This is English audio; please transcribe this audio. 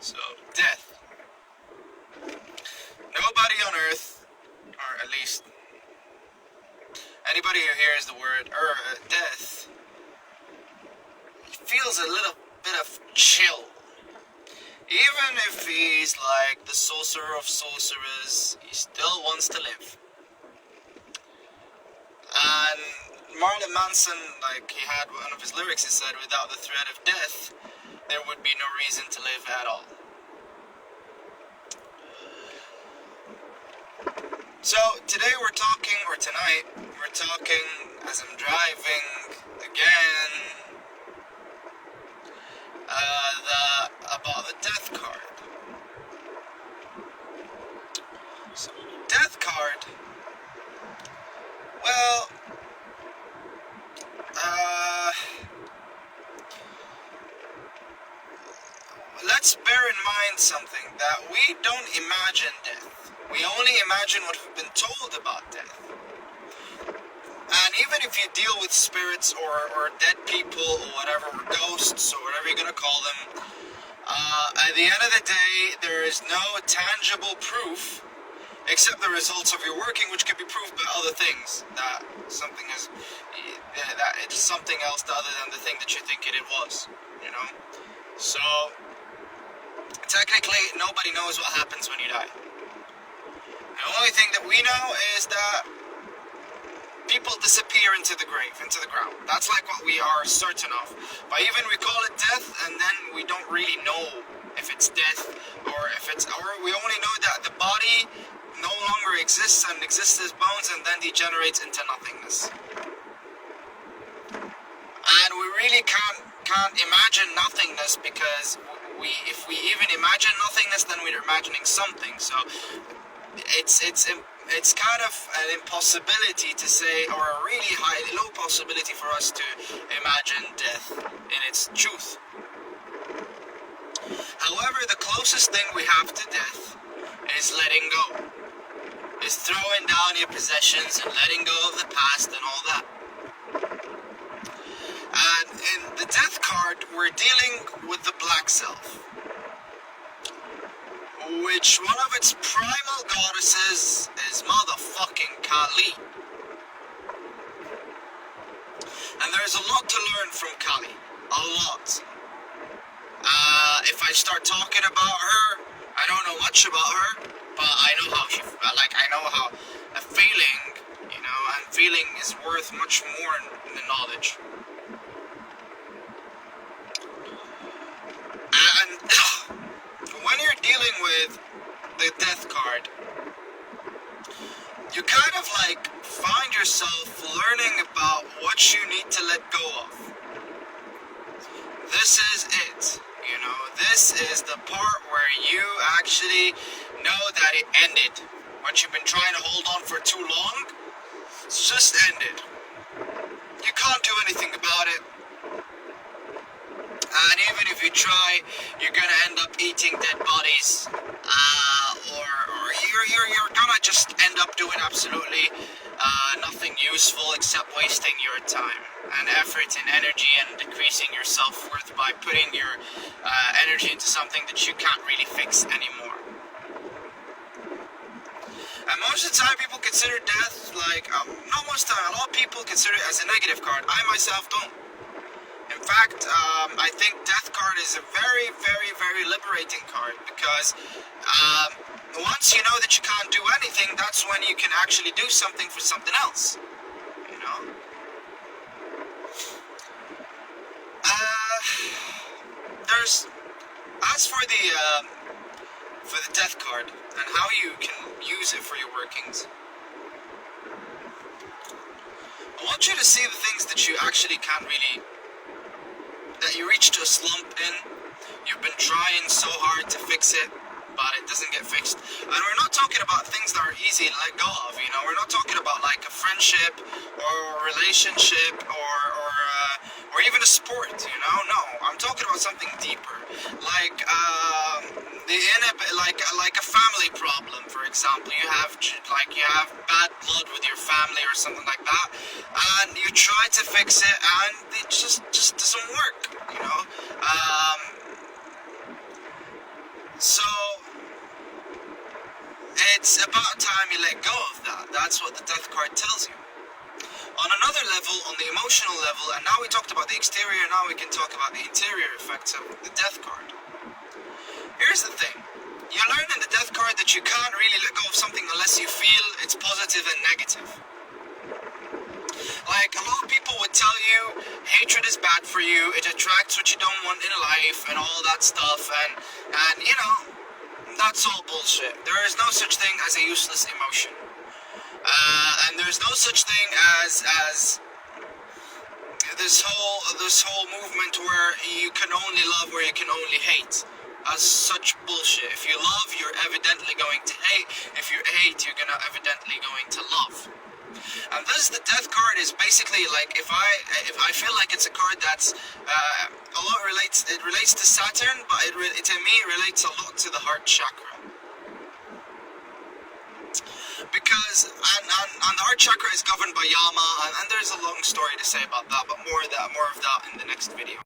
So, death. Nobody on Earth, or at least anybody who hears the word death, feels a little bit of chill. Even if he's like the sorcerer of sorcerers, he still wants to live. And Marilyn Manson, like he had one of his lyrics, he said, without the threat of death, there would be no reason to live at all. So today tonight we're talking, as I'm driving again, about the death card. So, death card, well, let's bear in mind something, that we don't imagine death. We only imagine what we've been told about death. And even if you deal with spirits or dead people or whatever, or ghosts or whatever you're going to call them, at the end of the day, there is no tangible proof except the results of your working, which can be proved by other things, that something is, that it's something else other than the thing that you think it was, you know? So, technically, nobody knows what happens when you die. The only thing that we know is that people disappear into the grave, into the ground. That's like what we are certain of. But even we call it death, and then we don't really know if it's death, or we only know that the body no longer exists and exists as bones and then degenerates into nothingness. And we really can't imagine nothingness, because if we even imagine nothingness, then we're imagining something. So it's kind of an impossibility to say, or a really low possibility for us to imagine death in its truth. However, the closest thing we have to death is letting go. Is throwing down your possessions and letting go of the past and all that. And in the death card, we're dealing with the black self, which one of its primal goddesses is motherfucking Kali. And there's a lot to learn from Kali. A lot. If I start talking about her, I don't know much about her, but I know how I know how a feeling, and feeling is worth much more than knowledge. And when you're dealing with the death card, you kind of find yourself learning about what you need to let go of. This is it. This is the part where you actually know that it ended. What you've been trying to hold on for too long, it's just ended. You can't do anything about it. And even if you try, you're gonna end up eating dead bodies, or you're gonna just end up doing absolutely nothing useful except wasting your time and effort and energy and decreasing your self-worth by putting your energy into something that you can't really fix anymore. And most of the time people consider death not most of the time, a lot of people consider it as a negative card. I myself don't. In fact, I think death card is a very, very, very liberating card, because once you know that you can't do anything, that's when you can actually do something for something else. As for the death card and how you can use it for your workings, I want you to see the things that you actually can't really, that you reached a slump in. You've been trying so hard to fix it, but it doesn't get fixed. And we're not talking about things that are easy to let go of, We're not talking about like a friendship or a relationship or even a sport, No, I'm talking about something deeper, like like a family problem, for example. You have bad blood with your family or something like that, and you try to fix it, and it just doesn't work, it's about time you let go of that. That's what the death card tells you. On another level, on the emotional level, and now we talked about the exterior, now we can talk about the interior effects of the death card. Here's the thing. You learn in the death card that you can't really let go of something unless you feel it's positive and negative. Like, a lot of people would tell you hatred is bad for you, it attracts what you don't want in life, and all that stuff, and you know, that's all bullshit. There is no such thing as a useless emotion. And there's no such thing as this whole movement where you can only love or you can only hate. As such bullshit. If you love, you're evidently going to hate. If you hate, you're gonna evidently going to love. And this, the death card, is basically like, if I feel like it's a card that's a lot relates to Saturn, but to me it relates a lot to the heart chakra. Because and the heart chakra is governed by Yama, and there's a long story to say about that, but more of that in the next video.